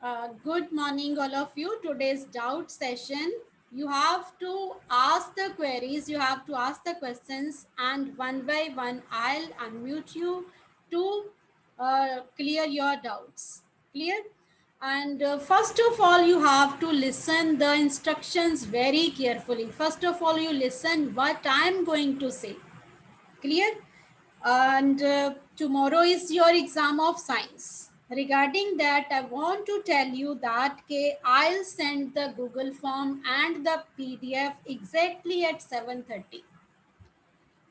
Good morning, all of you. Today's doubt session. You have to ask the queries, you have to ask the questions, and one by one, I'll unmute you to clear your doubts. Clear? And first of all, you have to listen the instructions very carefully. First of all, you listen what I'm going to say. Clear? And tomorrow is your exam of science. Regarding that, I want to tell you that I'll send the Google form and the PDF exactly at 7:30.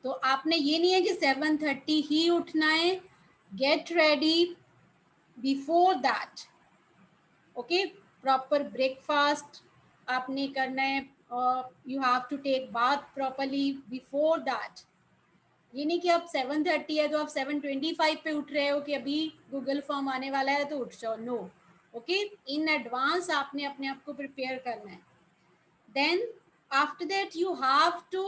तो आपने ये नहीं है कि 7:30 ही उठना है. Get ready before that. Okay, proper breakfast आपने करना है. You have to take bath properly before that. ये नहीं कि आप 7:30 है तो आप 7:25 पे उठ रहे हो कि अभी गूगल फॉर्म आने वाला है तो उठ जाओ. नो, ओके, इन एडवांस आपने अपने आप को प्रिपेयर करना है. Then after that you have to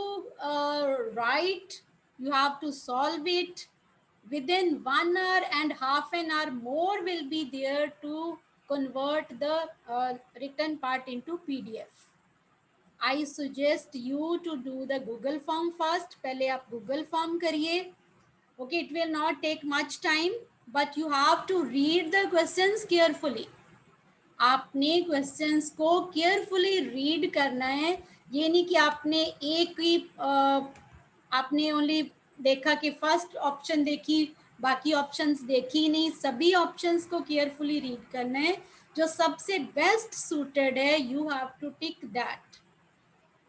write, you have to solve it within 1 hour and half an hour more will be there to convert the written part into PDF. I suggest you to do the Google form first. पहले आप Google form करिए. Okay, it will not take much time, but you have to read the questions carefully. आपने questions को carefully read करना है. ये नहीं कि आपने एक ही आपने only देखा कि first option देखी, बाकी options देखी नहीं. सभी options को carefully read करना है. जो सबसे best suited है, you have to tick that.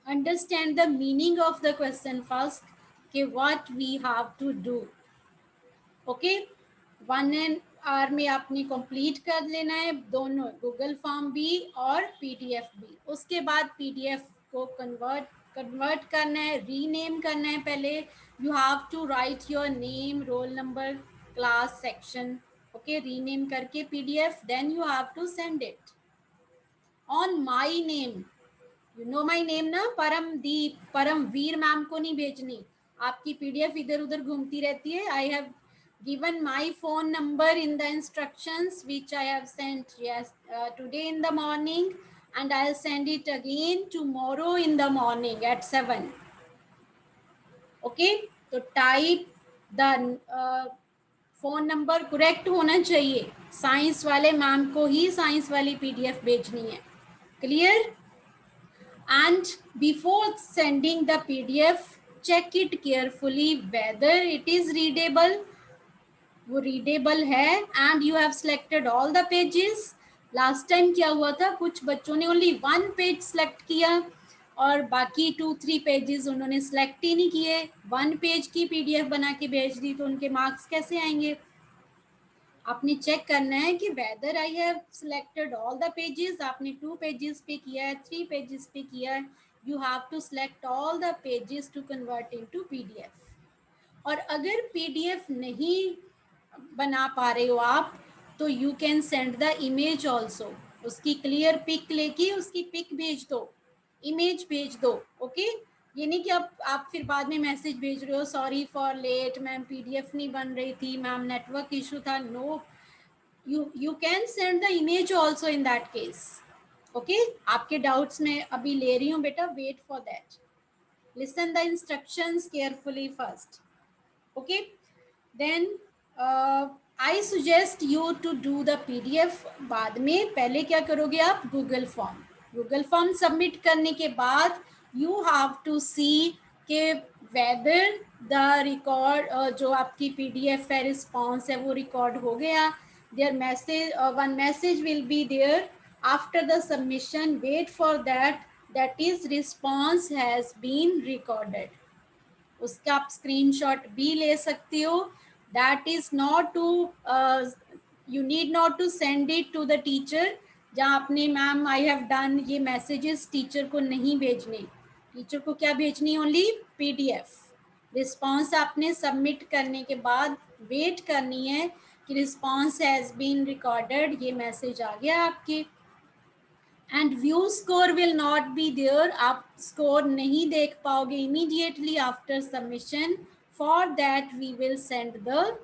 Understand the meaning of the question first, कि what we have to do. Okay, 1 hour में आपने कंप्लीट कर लेना है दोनों, गूगल फॉर्म भी और पीडीएफ भी. उसके बाद पीडीएफ को कन्वर्ट करना है, रीनेम करना है. पहले you have to write your name, roll number, class, section. Okay, rename करके PDF, then you have to send it on my name. You know my name ना, परमदीप, परमवीर मैम को नहीं भेजनी. आपकी पीडीएफ इधर उधर घूमती रहती है. I have given my phone number in the instructions which I have sent today in the morning, and I'll send it again tomorrow in the morning at 7. Okay, तो type the phone number correct होना चाहिए. Science वाले ma'am को ही science वाली PDF भेजनी है. Clear? And before sending the PDF, check it carefully whether it is readable. वो readable है and you have selected all the pages. Last time क्या हुआ था, कुछ बच्चों ने only 1 page select किया और बाकी 2-3 pages उन्होंने select ही नहीं किए. 1 page की PDF बना के भेज दी तो उनके marks कैसे आएंगे? आपने चेक करना है कि whether I have selected all the pages. आपने 2 पेजेस पे किया है, 3 पेजेस पे किया है. You have to select all the pages to convert into PDF. और अगर पीडीएफ नहीं बना पा रहे हो आप, तो you can send the image also. उसकी क्लियर पिक लेके उसकी पिक भेज दो, इमेज भेज दो. ओके, ये नहीं कि आप फिर बाद में मैसेज भेज रहे हो, sorry for late ma'am, PDF नहीं बन रही थी मैम, नेटवर्क इशू था. No, you can send the image also in that case. Okay, आपके डाउट्स में अभी ले रही हूँ बेटा, wait for that. Listen the instructions carefully first. Okay, then I suggest you to do the PDF बाद में. पहले क्या करोगे आप? गूगल फॉर्म सबमिट करने के बाद यू हैव टू सी के वेदर द रिकॉर्ड जो आपकी पीडीएफ है, रिस्पॉन्स है, वो रिकॉर्ड हो गया. their message, one message will be there after the submission. Wait for that, that is response has been recorded. उसका आप स्क्रीनशॉट भी ले सकते हो. That is not to, you need not to send it to the teacher. जहाँ आपने ma'am I have done, ये messages teacher को नहीं भेजने. टीचर को क्या भेजनी? Only PDF. रिस्पॉन्स आपने सबमिट करने के बाद वेट करनी है कि रिस्पॉन्स हैज़ बीन रिकॉर्डेड, ये मैसेज आ गया आपके. And view score will not be there. आप स्कोर नहीं देख पाओगे immediately after submission. For that we will send the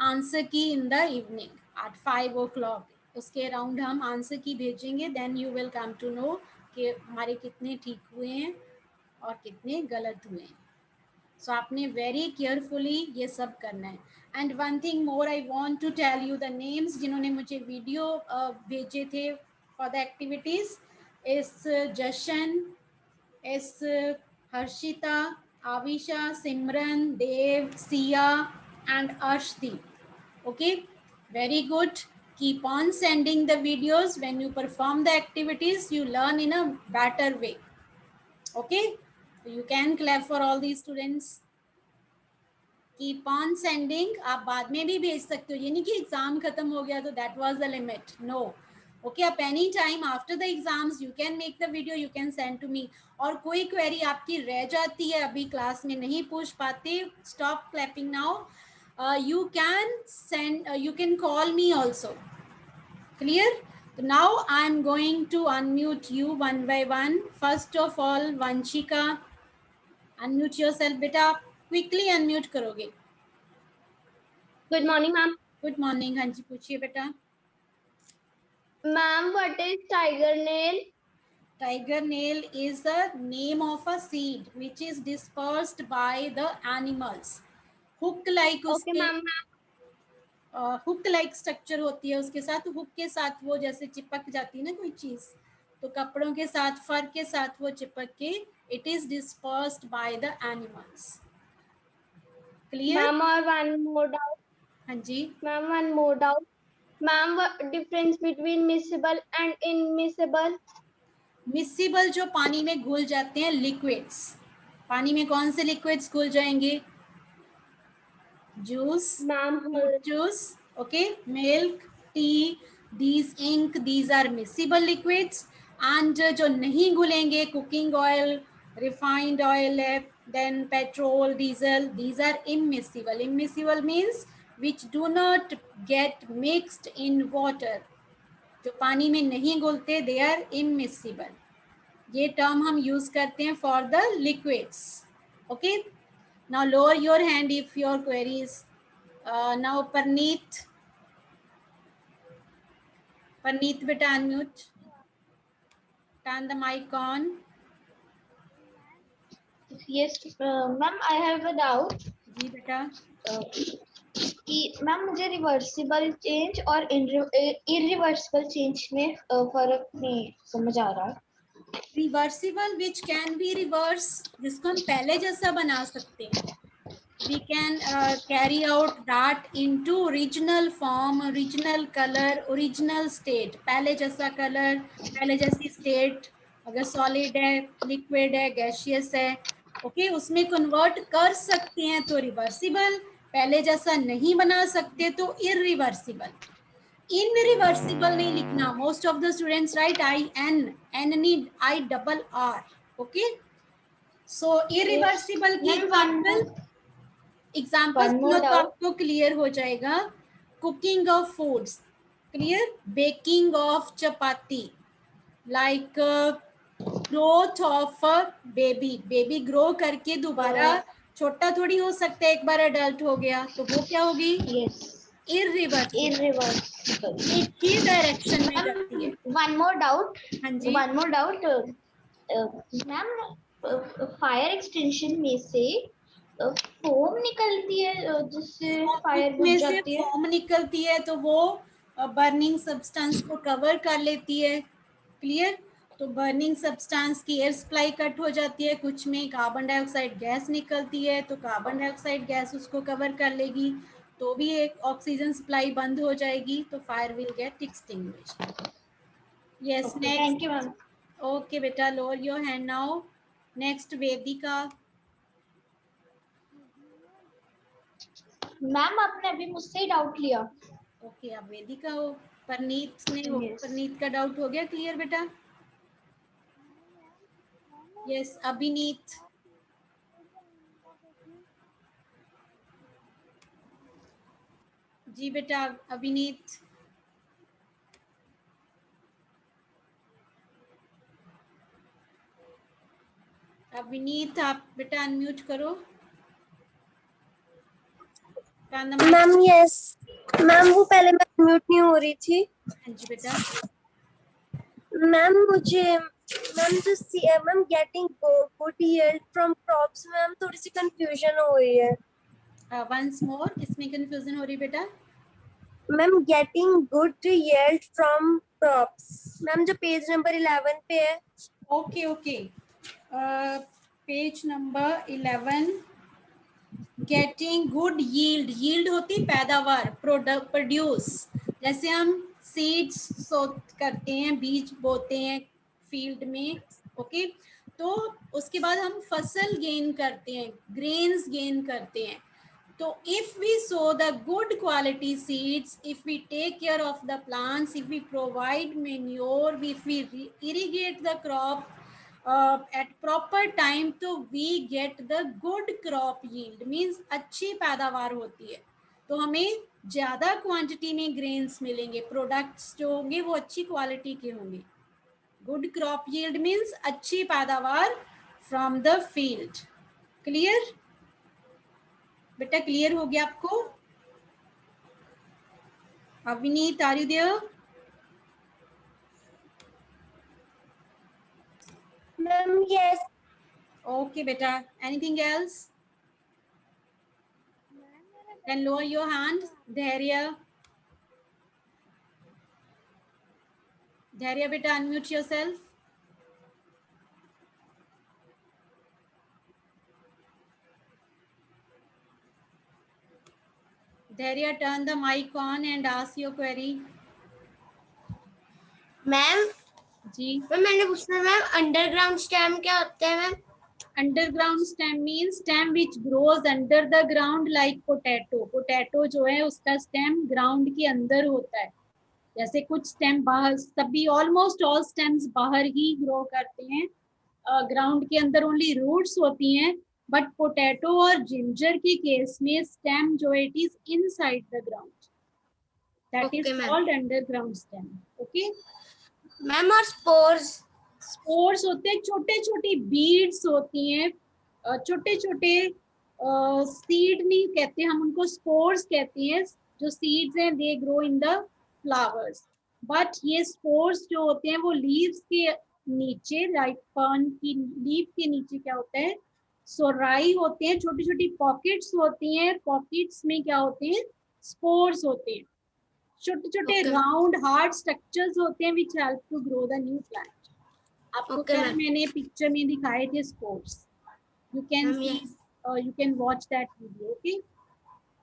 answer key in the evening eight 5 o'clock. उसके अराउंड हम आंसर की भेजेंगे, then you will come to know कि हमारे कितने ठीक हुए हैं और कितने गलत हुए हैं. सो आपने वेरी केयरफुली ये सब करना है. And one thing more I want to tell you the names जिन्होंने मुझे वीडियो भेजे थे फॉर द एक्टिविटीज़ इस जशन, इस Harshita, Avisha, Simran, Dev, Siya and Arshdeep. Okay, very good. Keep on sending the videos. When you perform the activities, you learn in a better way. Okay, so you can clap for all these students. Keep on sending. आप बाद में भी भेज सकते हो, ये नहीं कि एग्जाम खत्म हो गया तो that was the limit. No. Okay, आप any time after the exams you can make the video, you can send to me. और कोई क्वेरी आपकी रह जाती है अभी क्लास में नहीं पूछ पाते, stop clapping now. You can send, you can call me also. Clear? So now I am going to unmute you one by one. First of all, Vanshika, unmute yourself, beta. Quickly unmute करोगे. Good morning, ma'am. Good morning. हाँ जी पूछिए बेटा. Ma'am, what is tiger nail? Tiger nail is the name of a seed which is dispersed by the animals. Hook like Okay, उसके ma'am. Hook like structure होती है उसके साथ, hook के साथ वो जैसे चिपक जाती है ना कोई चीज, तो कपड़ों के साथ, फर के साथ वो चिपक के it is dispersed by the animals. Clear? Ma'am, or one more doubt. हाँ जी. Ma'am, one more doubt. Ma'am, what difference between miscible and immiscible? Miscible जो पानी में घुल जाते हैं, लिक्विड्स. पानी में कौन से लिक्विड्स घुल जाएंगे? Juice, Ma'am, fruit juice, okay, milk, tea, these ink, these are miscible liquids. And जो नहीं घुलेंगे, कुकिंग ऑयल, रिफाइंड ऑयल है, then petrol, diesel, these are immiscible. Immiscible means which do not get mixed in water. जो पानी में नहीं घुलते, they are immiscible. ये टर्म हम यूज करते हैं for the liquids. Okay, now lower your hand if your queries. Now Parneet, Parneet बेटा unmute, turn the mic on. yes, ma'am, I have a doubt. जी बेटा. कि मैम मुझे रिवर्सिबल चेंज और इरिवर्सिबल चेंज में फर्क नहीं समझ आ रहा. Reversible which can be reverse, जिसको हम पहले जैसा बना सकते हैं. We can carry out that into original form, original color, original state. पहले जैसा कलर, पहले जैसी स्टेट, अगर सॉलिड है, लिक्विड है, गैशियस है, ओके, उसमें कन्वर्ट कर सकते हैं तो रिवर्सिबल. पहले जैसा नहीं बना सकते तो इरिवर्सिबल. इनरिवर्सिबल नहीं लिखना. Most of the students write I N, N need I double R. Okay, so irreversible की मैम एग्जाम्पल, एग्जाम्पल one सुनो more तो doubt. आपको क्लियर हो जाएगा. Cooking of foods, clear. Baking of chapati, like growth of baby. Baby grow करके दोबारा छोटा थोड़ी हो सकता है, एक बार अडल्ट हो गया तो वो क्या होगी? Yes, irreversible. irreversible. एक ही डायरेक्शन में Ma'am, जाती है. one more doubt. हाँ जी. One more doubt. Ma'am, fire extension में से फोम निकलती है जिससे फायर बुझ में से जाती है. फोम निकलती है तो वो बर्निंग सब्सटेंस को कवर कर लेती है. क्लियर? तो बर्निंग सब्सटेंस की एयर सप्लाई कट हो जाती है, कुछ में कार्बन डाइऑक्साइड गैस निकलती है तो कार्बन डाइऑक्साइड गैस उसको कवर कर लेगी, तो भी एक ऑक्सीजन सप्लाई बंद हो जाएगी, तो fire will get extinguished. Yes, Okay, next. thank you, ma'am. Okay बेटा, lower your hand now. Next Vedika. Ma'am, आपने अभी मुझसे ही डाउट लिया. ओके, आप वेदिका हो. परनीत ने Yes. परनीत का डाउट हो गया क्लियर बेटा? यस, अभिनीत. जी बेटा अभिनीत. अभिनीत आप बेटा अनम्यूट करो. मैम यस मैम, वो पहले मैं म्यूट नहीं हो रही थी। हाँ जी बेटा। मैम मुझे ma'am getting good yield from crops, ma'am थोड़ी सी कंफ्यूजन हो रही है। वंस मोर, इसमें कंफ्यूजन हो रही बेटा। Ma'am getting good yield from crops, ma'am जो पेज नंबर 11 पे है। Okay okay, page number 11, getting good yield. Yield होती पैदावार, प्रोडक्ट, प्रोड्यूस। जैसे हम सीड्स सो करते हैं, बीज बोते हैं फील्ड में, ओके, तो उसके बाद हम फसल गेन करते हैं, ग्रेन्स गेन करते हैं। तो if we sow the good quality seeds, if we take care of the plants, if we provide manure, if we irrigate the crop at proper time, तो we get the good crop yield, means अच्छी पैदावार होती है। तो हमें ज़्यादा quantity में grains मिलेंगे, प्रोडक्ट्स जो होंगे वो अच्छी क्वालिटी के होंगे। गुड क्रॉप यील्ड मीन्स अच्छी पैदावार फ्रॉम द फील्ड। क्लियर बेटा? क्लियर हो गया आपको? Avneet, are you there? Ma'am yes. Okay beta, anything else? Then lower your hand. Dhairya beta, unmute yourself. Dhairya, turn the mic on and ask your query. Ma'am जी मैंने पूछना ma'am, underground stem क्या होता है ma'am? Underground stem means stem which grows under the ground like potato. Potato जो है उसका stem ground के अंदर होता है। जैसे कुछ स्टेम बाहर, सभी ऑलमोस्ट ऑल स्टेम्स बाहर ही ग्रो करते हैं, ग्राउंड के अंदर ओनली रूट्स होती हैं। बट पोटैटो और जिंजर के केस में स्टेम जो it is inside the ground, that is called underground stem. Okay ma'am और स्पोर्स? स्पोर्स होते हैं, छोटे छोटे बीड्स होती हैं, छोटे छोटे सीड नहीं कहते हम उनको, स्पोर्स कहते हैं। जो सीड्स हैं they grow in the flowers, but ये स्पोर्स जो होते हैं वो लीव्स के नीचे, लाइक फर्न की लीफ के नीचे क्या होता है, सोराई होते हैं, छोटी छोटी पॉकेट्स होती हैं। पॉकेट्स में क्या होते हैं, स्पोर्स होते हैं, छोटे छोटे राउंड हार्ड स्ट्रक्चर्स होते हैं which help to grow the new plant. आपको क्या मैंने पिक्चर में दिखाए थे spores, you can see, you can watch that video. Okay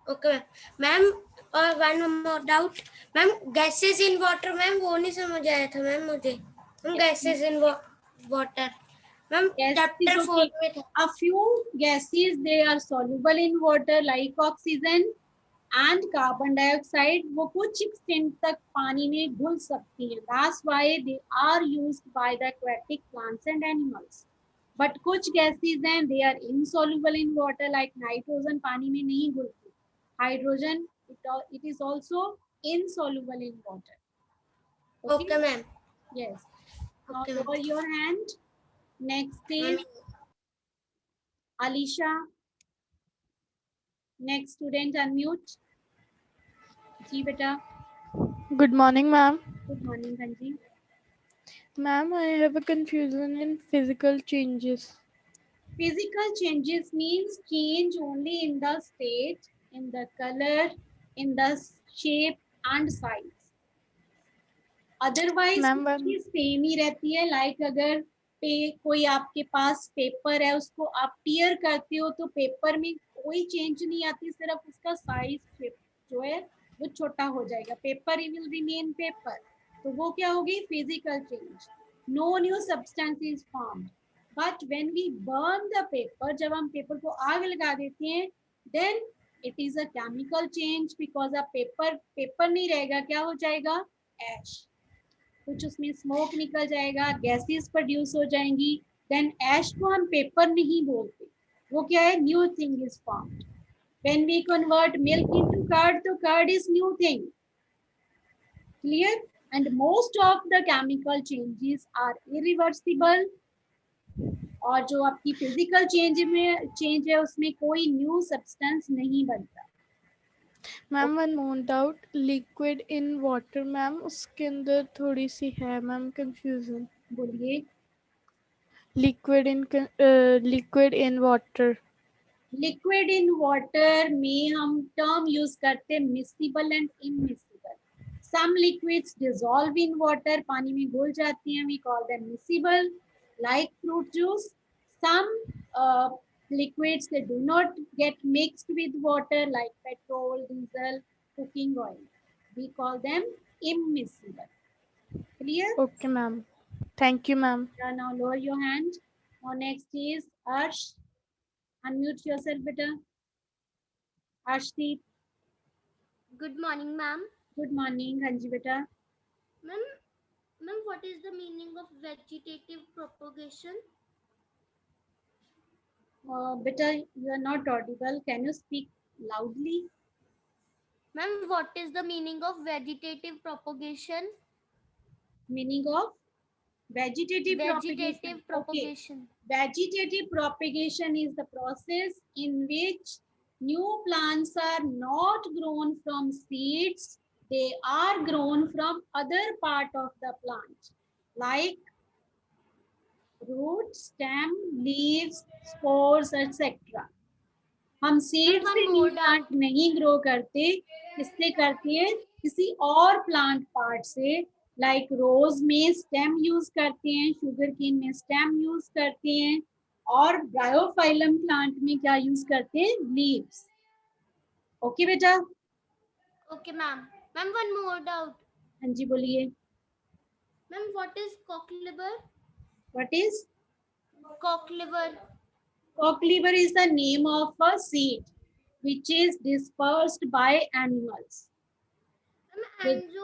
okay ma'am. और one more doubt ma'am, gases in water, ma'am वो नहीं समझ आया था मैम मुझे। Gases in water ma'am chapter 4 में था। A few gases they are soluble in water like oxygen and carbon dioxide, वो कुछ एक्सटेंट तक पानी में घुल सकती है। That's why they are used by the aquatic plants and animals. But कुछ gases हैं they are insoluble in water like nitrogen पानी में नहीं घुलती, hydrogen it is also insoluble in water. Okay ma'am. Yes. Now lower your hand. Next is Alisha. Next student unmute. जी बेटा। Good morning, ma'am. Good morning Kanji. Ma'am, I have a confusion in physical changes. Physical changes means change only in the state, in the color, in the shape and size. Otherwise चीज same ही रहती है। Like अगर कोई आपके पास paper है, उसको आप tier करते हो तो पेपर में कोई चेंज नहीं आती, सिर्फ उसका साइज जो है वो छोटा हो जाएगा। पेपर विल रिमेन पेपर, तो वो क्या होगी, physical change. No new substance is formed. But when we burn the paper, जब हम पेपर को आग लगा देते हैं, then it is a chemical change, because अब पेपर नहीं रहेगा, क्या हो जाएगा, एश। कुछ उसमें स्मोक निकल जाएगा, गैसेस प्रोड्यूस हो जाएंगी। देन एश को हम पेपर नहीं बोलते, वो क्या है, new thing is formed. When we convert milk into curd, तो curd is new thing. Clear? And most of the chemical changes are irreversible. और जो आपकी फिजिकल चेंज है उसमें कोई न्यू सब्सटेंस नहीं बनता। Ma'am one more doubt, liquid in water ma'am उसके अंदर थोड़ी सी है मैम कंफ्यूजन. बोलिए. Liquid in water. Liquid in water में हम टर्म यूज करते हैं miscible and immiscible. Some liquids dissolve in water, पानी में घुल जाती हैं, we call them miscible, like fruit juice. Some liquids they do not get mixed with water, like petrol, diesel, cooking oil, we call them immiscible. Clear? Okay ma'am. Thank you ma'am. Now lower your hand. Now next is Arsh. Unmute yourself, beta. Arshdeep. Good morning, ma'am. Good morning, Hanji beta. Ma'am, what is the meaning of vegetative propagation? Beta, you are not audible. Can you speak loudly? Ma'am, what is the meaning of vegetative propagation? Meaning of vegetative propagation. propagation. Okay. Vegetative propagation is the process in which new plants are not grown from seeds. They are grown from other part of the plant, like root, stem, leaves, spores, etc. हम seed से new plant नहीं grow करते, किससे करते हैं? किसी और plant part से. लाइक रोज में स्टेम यूज करते हैं, शुगर केन में स्टेम यूज करते हैं, और ब्रायोफाइलम प्लांट में क्या यूज करते हैं? लीव्स. ओके बेटा? Okay, ma'am. Ma'am, one more doubt. हाँ जी बोलिए. Ma'am, what is cock liver? What is Cock liver. cock liver? Is the name of a seed which is dispersed by animals.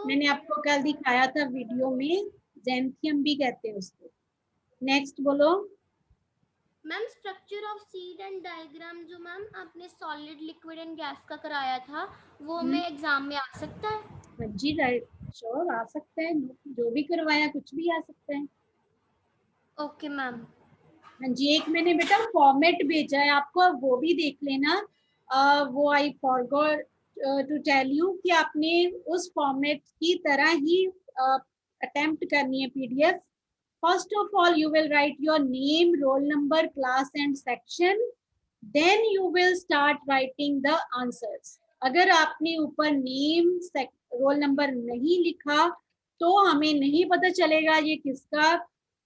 मैंने आपको कल दिखाया था वीडियो में, जेंथियम भी कहते हैं उसको. नेक्स्ट बोलो. Ma'am structure of seed and diagram जो मैम आपने सॉलिड लिक्विड एंड गैस का कराया था वो हमें एग्जाम में आ सकता है? हाँ जी राइट, श्योर आ सकता है. जो भी करवाया कुछ भी आ सकता है. Okay ma'am. हाँ जी, एक मैंने बेटा फॉर्मेट भेजा है आपको, वो भी देख लेना. वो I forgot to tell you कि आपने उस फॉर्मेट की तरह ही अटेम्प्ट करनी है PDF. First of all, you will write your name, roll number, class and section. Then you will start writing the answers. अगर आपने ऊपर नेम, रोल नंबर नहीं लिखा तो हमें नहीं पता चलेगा ये किसका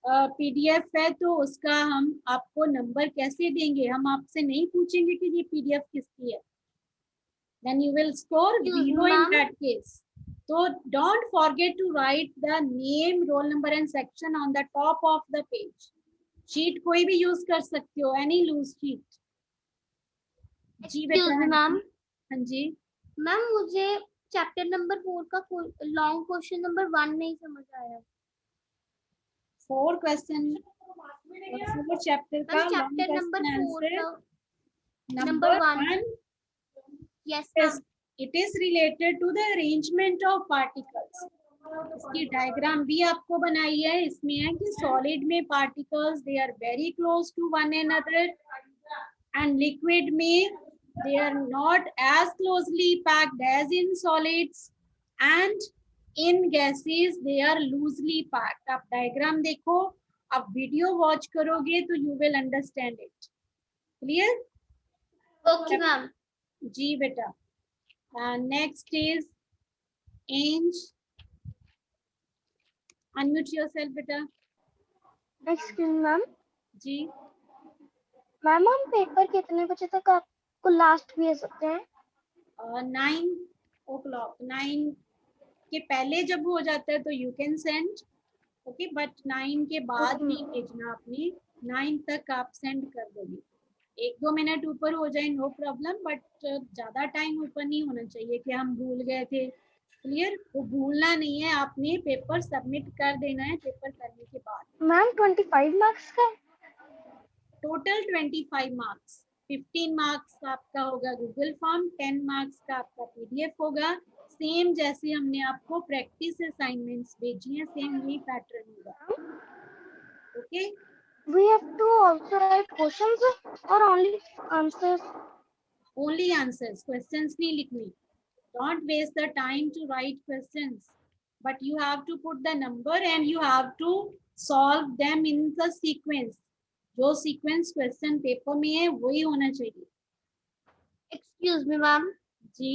पीडीएफ है, तो उसका हम आपको नंबर कैसे देंगे? हम आपसे नहीं पूछेंगे कि ये पीडीएफ किसकी है. Then you will score 0 in that case. So don't forget to write the name, roll number and section on the top of the page. Sheet कोई भी यूज कर सकते हो, any loose sheet. जी बेटा. मैम. हाँ जी. मैम मुझे chapter number 4 का लॉन्ग क्वेश्चन नंबर 1 नहीं समझ आया. 4 क्वेश्चन 4 चैप्टर का चैप्टर नंबर 4 का number 1. Yes ma'am. It is related to the arrangement of particles. इसकी डायग्राम भी आपको बनाई है. इसमें है कि सॉलिड में particles they are very close to one another, and liquid में they are not as closely packed as in solids, and in gases they are loosely packed. आप डायग्राम देखो, आप वीडियो वॉच करोगे तो you will understand it. Clear? Okay ma'am. जी बेटा. Next is Ange. Unmute yourself, beta. Excuse ma'am. जी. Ma'am हम paper कितने बजे तक आपको लास्ट भेज सकते हैं? 9 o'clock. 9 के पहले जब हो जाता है तो you can send. Okay, but 9 के बाद नहीं भेजना आपने. 9 तक आप सेंड कर दोगे. 1-2 मिनट ऊपर हो जाए नो प्रॉब्लम, बट ज्यादा टाइम ऊपर नहीं होना चाहिए कि हम भूल गए थे. क्लियर? वो भूलना नहीं है, आपने पेपर सबमिट कर देना है पेपर करने के बाद. मैम 25 मार्क्स का टोटल 25 मार्क्स. 15 मार्क्स का आपका होगा गूगल फॉर्म, 10 मार्क्स का आपका पीडीएफ होगा. सेम जैसे हमने आपको प्रैक्टिस असाइनमेंट्स भेजी हैं, सेम यही पैटर्न होगा. Okay. We have to also write questions or only answers? Only answers, questions नहीं लिखने. Don't waste the time to write questions, but you have to put the number and you have to solve them in the sequence. जो sequence question paper में है वही होना चाहिए. Excuse me ma'am, जी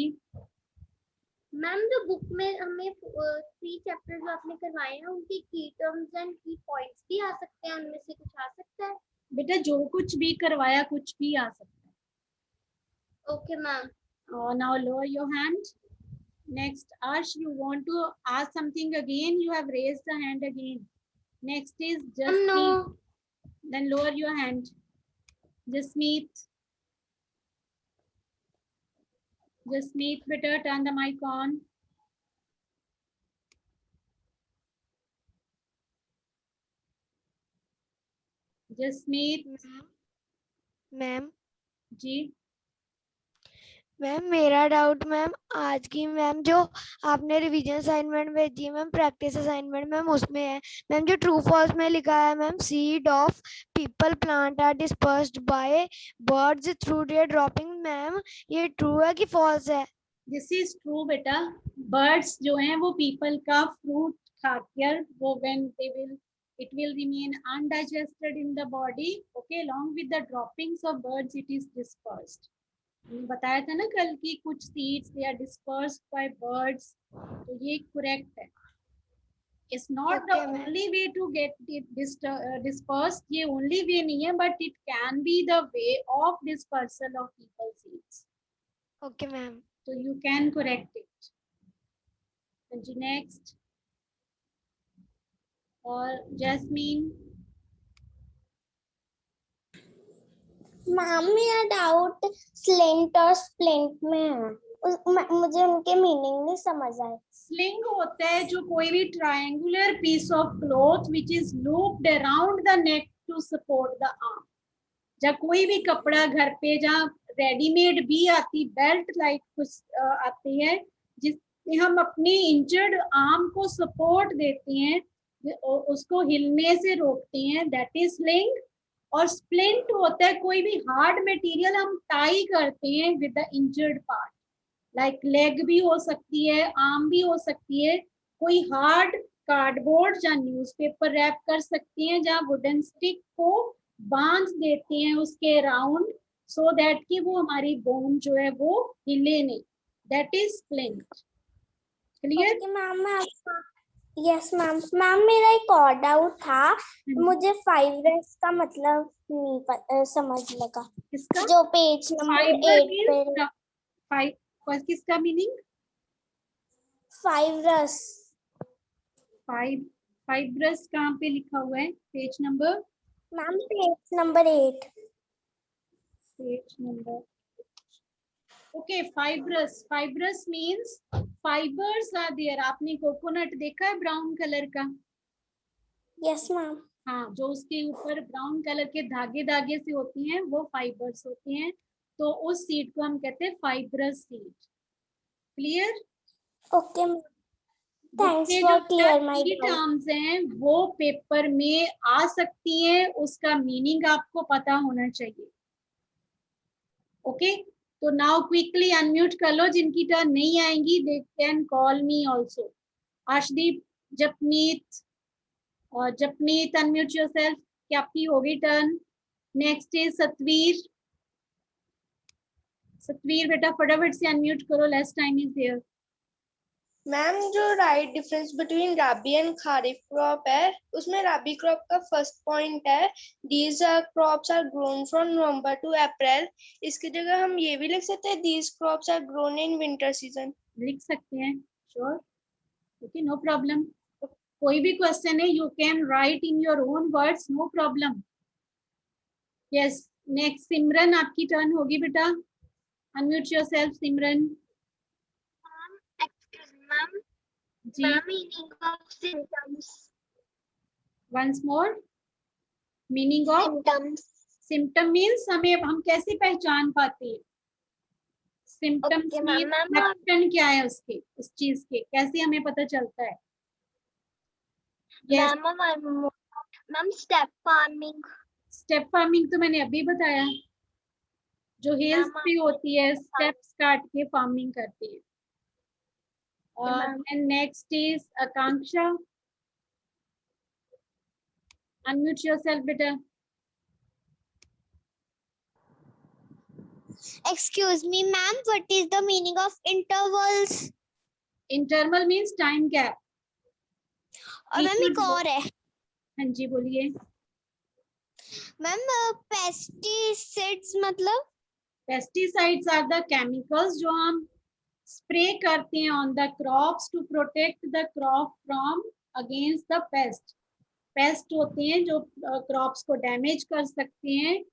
ma'am जो बुक में हमें 3 चैप्टर जो आपने करवाए हैं उनकी की टर्म्स एंड की पॉइंट्स भी आ सकते हैं, उनमें से कुछ आ सकता है? बेटा जो कुछ भी करवाया कुछ भी आ सकता है. Okay ma'am. Now lower your hand. Next, Arsh, you want to ask something again? You have raised the hand again. Next is Jasmeet. No. Then lower your hand. Jasmeet. Jasmeet, better turn the mic on. Jasmeet. Ma'am जी ma'am मेरा doubt ma'am आज की ma'am जो आपने revision assignment भेजी है ma'am, practice assignment ma'am, उसमें है मैम जो ट्रू फॉल्स में लिखा है ma'am, seed of peepal plant are dispersed by birds through their dropping, ma'am ये ट्रू है कि फॉल्स है? दिस इज ट्रू बेटा. बर्ड्स जो हैं वो पीपल का फ्रूट खाकर वो when they will it will remain undigested in the body. Okay, along with the droppings of birds it is dispersed. मैंने बताया था ना कल की कुछ seeds they are dispersed by birds, तो ये करेक्ट है. It's not the Okay, ma'am. Only way to get it dispersed. ये ओनली वे नहीं है, but it can be the way of dispersal of peepal seeds. Okay ma'am. So you can correct it. And next, or Jasmine. Ma'am मेरा doubt स्लिंट और splint में है, मुझे उनके मीनिंग नहीं समझ आए. Sling होता है जो कोई भी triangular piece of cloth which is looped around the neck to support the arm. जब कोई भी कपड़ा घर पे जहाँ रेडीमेड भी आती बेल्ट लाइक कुछ आती है जिससे हम अपनी इंजर्ड आर्म को सपोर्ट देते हैं, उसको हिलने से रोकते हैं, दैट इज स्लिंग. और स्प्लिंट होता है कोई भी हार्ड मटेरियल हम टाई करते हैं with the injured part, like leg भी हो सकती है, आर्म भी हो सकती है. कोई हार्ड कार्डबोर्ड या न्यूज़पेपर रैप कर सकती हैं जहाँ वुडन स्टिक को बांध देते हैं उसके राउंड, सो दैट कि वो हमारी बोन जो है वो हिले नहीं. That is splint. Clear? Ma'am yes ma'am. Ma'am मेरा एक और डाउट था, मुझे 5 का मतलब नहीं समझ लगा. किसका? जो पेज नंबर 8 पे किसका मीनिंग? फाइब्रस. फाइब्रस कहाँ पे लिखा हुआ है? Page number? Ma'am page number 8. Page number. Okay, fibrous means fibers are there. आपने कोकोनट देखा है ब्राउन कलर का? Yes ma'am. हाँ, जो उसके ऊपर ब्राउन कलर के धागे धागे से होती हैं वो फाइबर्स होती हैं. तो उस सीड को हम कहते हैं fibrous seed. Clear? Okay ma'am. Thanks for clear my terms हैं वो पेपर में आ सकती हैं, उसका मीनिंग आपको पता होना चाहिए. ओके, तो नाउ क्विकली अनम्यूट कर लो जिनकी टर्न नहीं आएंगी, they can call me also. Arshdeep, Japneet, और जपनीत अनम्यूट योरसेल्फ, कि आपकी होगी turn. Next is Satveer. Satveer बेटा फटाफट से अनम्यूट करो, less time is there. Ma'am जो right difference between rabi and kharif crop है, उसमें राबी क्रॉप का फर्स्ट पॉइंट है these crops are grown from November to April. इसकी जगह हम ये भी लिख सकते हैं these crops are grown in winter season. लिख सकते हैं, श्योर. Okay, no problem. कोई भी क्वेश्चन है you can write in your own words, no problem. Yes, next Simran, आपकी टर्न होगी बेटा. Unmute yourself Simran. मैम. जी, meaning of symptoms. Once more. Meaning of symptoms. Symptom means हम कैसे पहचान पाते हैं? सिम्पटम्स Okay, में ma'am. लक्षण क्या है उसके, उस चीज के, कैसे हमें पता चलता है? Yes. Ma'am step farming. Step farming तो मैंने अभी बताया, जो हिल्स Ma'am, पे होती है, स्टेप्स काट के फार्मिंग करती है. And next is Akanksha. Unmute yourself, beta. Excuse me, ma'am. What is the meaning of intervals? Interval means time gap. और मैम एक और है हाँ जी बोलिए. मैम पेस्टिसाइड्स मतलब Pesticides are the chemicals जो हम स्प्रे करते हैं on the crops to protect the crop from against the pest. Pest होते हैं जो crops को डैमेज कर सकते हैं.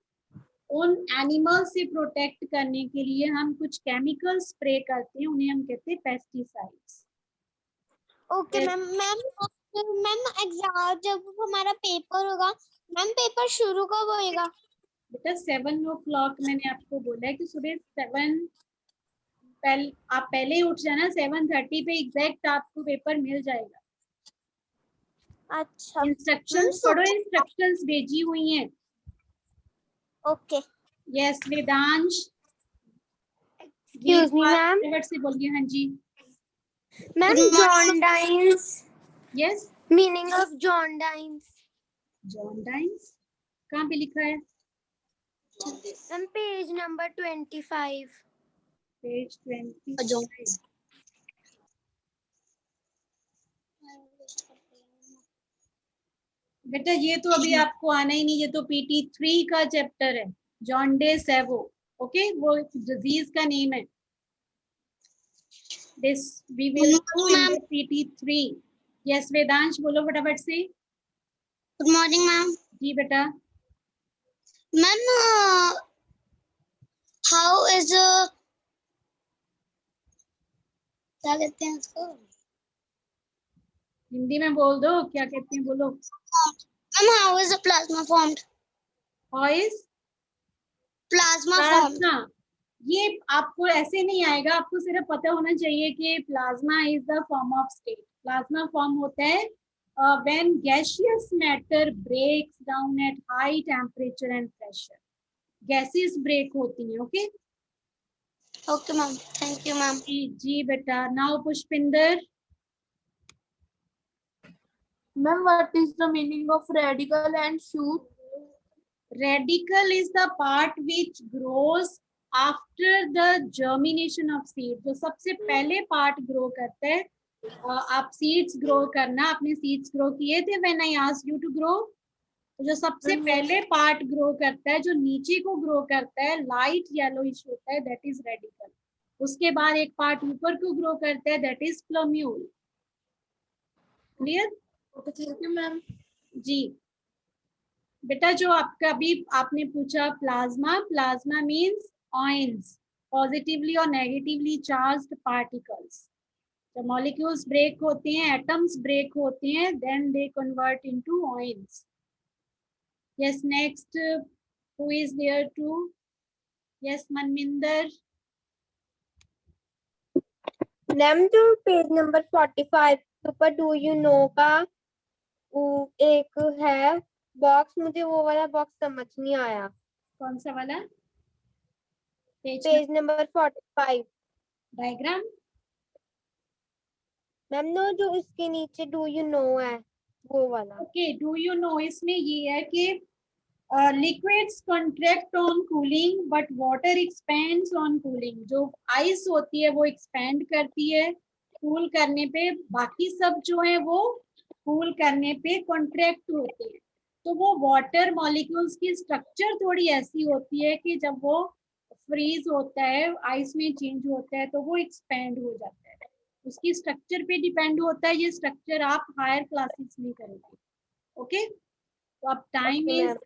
उन एनिमल से प्रोटेक्ट करने के लिए हम कुछ केमिकल स्प्रे करते हैं, उन्हें हम कहते हैं pesticides. Okay ma'am. Ma'am exam जब हमारा पेपर होगा मैम, पेपर शुरू कब होएगा? बेटा 7 o'clock मैंने आपको बोला है कि सुबह 7 आप पहले ही उठ जाना. 7:30 पे एग्जैक्ट आपको पेपर मिल जाएगा. अच्छा इंस्ट्रक्शंस पढ़ो, इंस्ट्रक्शंस भेजी हुई हैं. Okay. Yes Vedansh. Excuse me, ma'am. फटाफट से बोलिए. हाँ जी. Ma'am jaundice. Yes meaning of jaundice. Jaundice कहाँ पे लिखा है? Ma'am page number 25. पेज 20. बेटा ये तो अभी आपको आना ही नहीं, ये तो PT3 का चैप्टर है. जॉन्डिस है वो. ओके वो डिजीज का नेम है. This we will do in PT3. Yes Vedansh बोलो फटाफट से. Good morning ma'am. जी बेटा. मैम हाउ इज क्या कहते हैं इसको? हिंदी में बोल दो, क्या कहते हैं बोलो. Ma'am how is the plasma formed? How is plasma formed. Plasma. ये आपको ऐसे नहीं आएगा, आपको सिर्फ पता होना चाहिए कि plasma is the form of state. Plasma form होता है when gaseous matter breaks down at high temperature and pressure. Gases break होती हैं. Okay okay ma'am. Thank you ma'am. जी बेटा. Now Pushpinder. Ma'am, what is the meaning of radical and shoot? Radical is the part which grows after the germination of seed. जो सबसे पहले part grow करता है. आप सीड्स ग्रो करना, आपने सीड्स ग्रो किए थे when I asked you to grow. जो सबसे पहले पार्ट ग्रो करता है, जो नीचे को ग्रो करता है, लाइट येलोइश होता है, दैट इज रेडिकल. उसके बाद एक पार्ट ऊपर को ग्रो करता है, that is plumule. Clear? Thank you, ma'am. जी बेटा. जो आपका अभी आपने पूछा plasma. Plasma means ions, positively और नेगेटिवली चार्ज्ड पार्टिकल्स. जब मॉलिक्यूल्स ब्रेक होते हैं, एटम्स ब्रेक होते हैं, then they convert into ions. Yes next who is there too. Yes Manminder. Ma'am जो पेज नंबर 45 ऊपर डू यू नो का एक है बॉक्स, मुझे वो वाला बॉक्स समझ नहीं आया. कौन सा वाला? Page number 45. Diagram. Ma'am no जो इसके नीचे डू यू नो है वो वाला. Okay do you know. इसमें ये है कि liquids contract on cooling but water expands on cooling. जो आइस होती है वो एक्सपेंड करती है कूल करने पे, बाकी सब जो है वो कूल करने पे कॉन्ट्रैक्ट होते हैं. तो वो वाटर मॉलिक्यूल्स की स्ट्रक्चर थोड़ी ऐसी होती है कि जब वो फ्रीज होता है, आइस में चेंज होता है, तो वो एक्सपेंड हो जाता है. उसकी स्ट्रक्चर पे डिपेंड होता है. ये स्ट्रक्चर आप हायर क्लासेस में करेंगे. ओके तो अब टाइम इज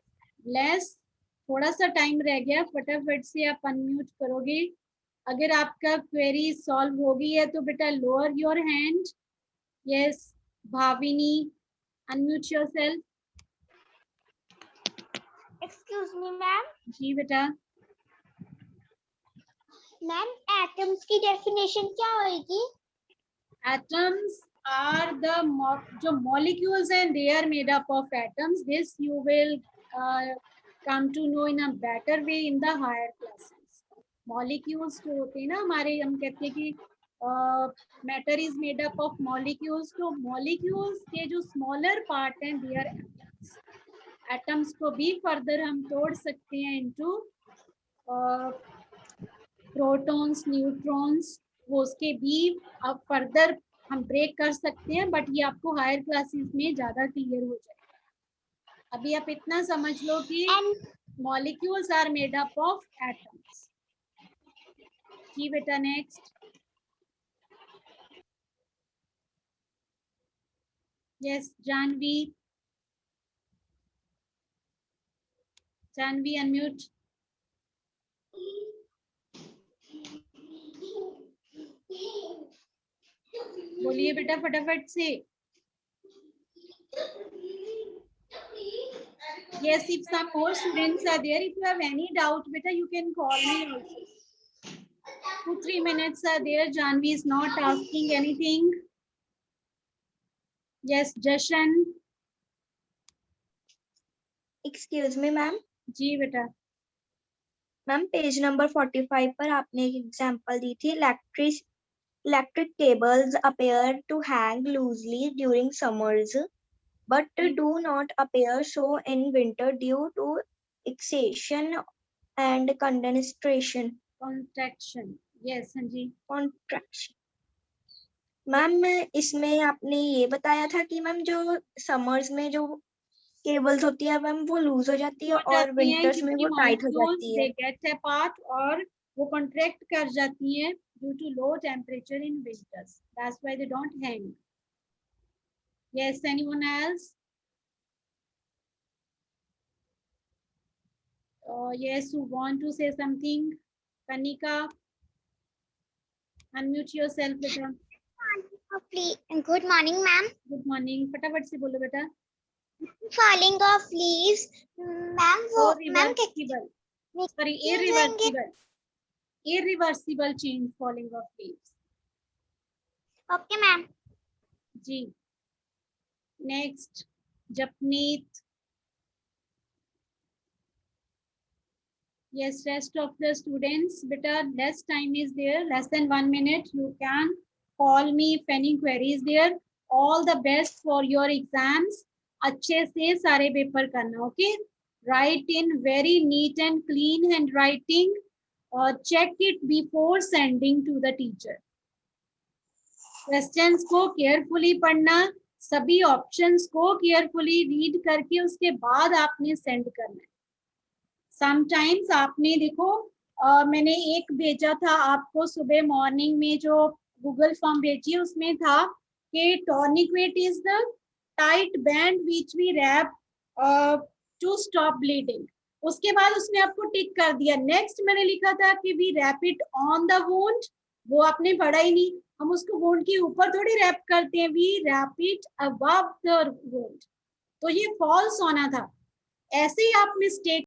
लेस. थोड़ा सा टाइम रह गया, फटाफट से आप अनम्यूट करोगे. अगर आपका क्वेरी सॉल्व हो गई है तो बेटा lower your hand. Yes Bhavini unmute yourself. Excuse me ma'am. जी बेटा. मैम एटम्स की डेफिनेशन क्या होगी? Atoms are the जो molecules and they are made up of atoms. This you will come to know in a better way in the higher classes. Molecules जो होते हैं ना हमारे, हम कहते हैं कि matter is made up of molecules, तो मॉलिक्यूल्स के जो स्मॉलर पार्ट हैं देयर एटम्स, एटम्स को भी फर्दर हम तोड़ सकते हैं इनटू प्रोटॉन्स, न्यूट्रॉन्स, वो उसके भी अब फर्दर हम ब्रेक कर सकते हैं, बट ये आपको हायर क्लासेस में ज्यादा क्लियर हो जाएगा। अभी आप इतना समझ लो कि molecules are made up of atoms. जी बेटा next. Yes Janvi, Janvi unmute. बोलिए बेटा फटाफट से। Yes, if some more students are there, if you have any doubt, beta, you can call me also. 2-3 minutes are there. Janvi is not asking anything. Yes, Jashan. Excuse me ma'am. जी बेटा। Ma'am page number 45 पर आपने एक example दी थी, electric cables appear to hang loosely during summers but do not appear so in winter due to exhaustion and condensation. Contraction. Yes, हाँ जी। Contraction. Ma'am इसमें आपने ये बताया था कि मैम जो समर्स में जो केबल्स होती है मैम वो लूज हो जाती है और विंटर्स में वो टाइट हो जाती है। They get apart और वो contract कर जाती हैं due to low temperature in winters. That's why they don't hang. Yes, anyone else? Yes, who want to say something? Kanika, unmute yourself, beta. Good morning, ma'am. Good morning. फटाफट से बोलो बेटा। Falling of leaves, ma'am. वो ma'am Irreversible. Sorry, irreversible. Irreversible change falling of leaves. Okay, ma'am. Ji. Next, Japneet. Yes, rest of the students, beta, less time is there, less than 1 minute. You can call me if any queries there. All the best for your exams. अच्छे से सारे paper करना, okay? Write in very neat and clean handwriting. Check it before sending to the teacher. Questions को carefully पढ़ना, सभी options को carefully read करके उसके बाद आपने send करना है। समटाइम्स आपने देखो मैंने एक भेजा था आपको सुबह मॉर्निंग में, जो गूगल फॉर्म भेजी है उसमें था कि tourniquet is the tight band which we wrap to stop bleeding. उसके बाद उसने आपको टिक कर दिया। नेक्स्ट मैंने लिखा था कि we wrap it on the wound, वो आपने पढ़ा ही नहीं। हम उसको वुंड के ऊपर थोड़ी रैप करते हैं, we wrap it above the wound. तो ये फॉल्स होना था। ऐसे ही आप मिस्टेक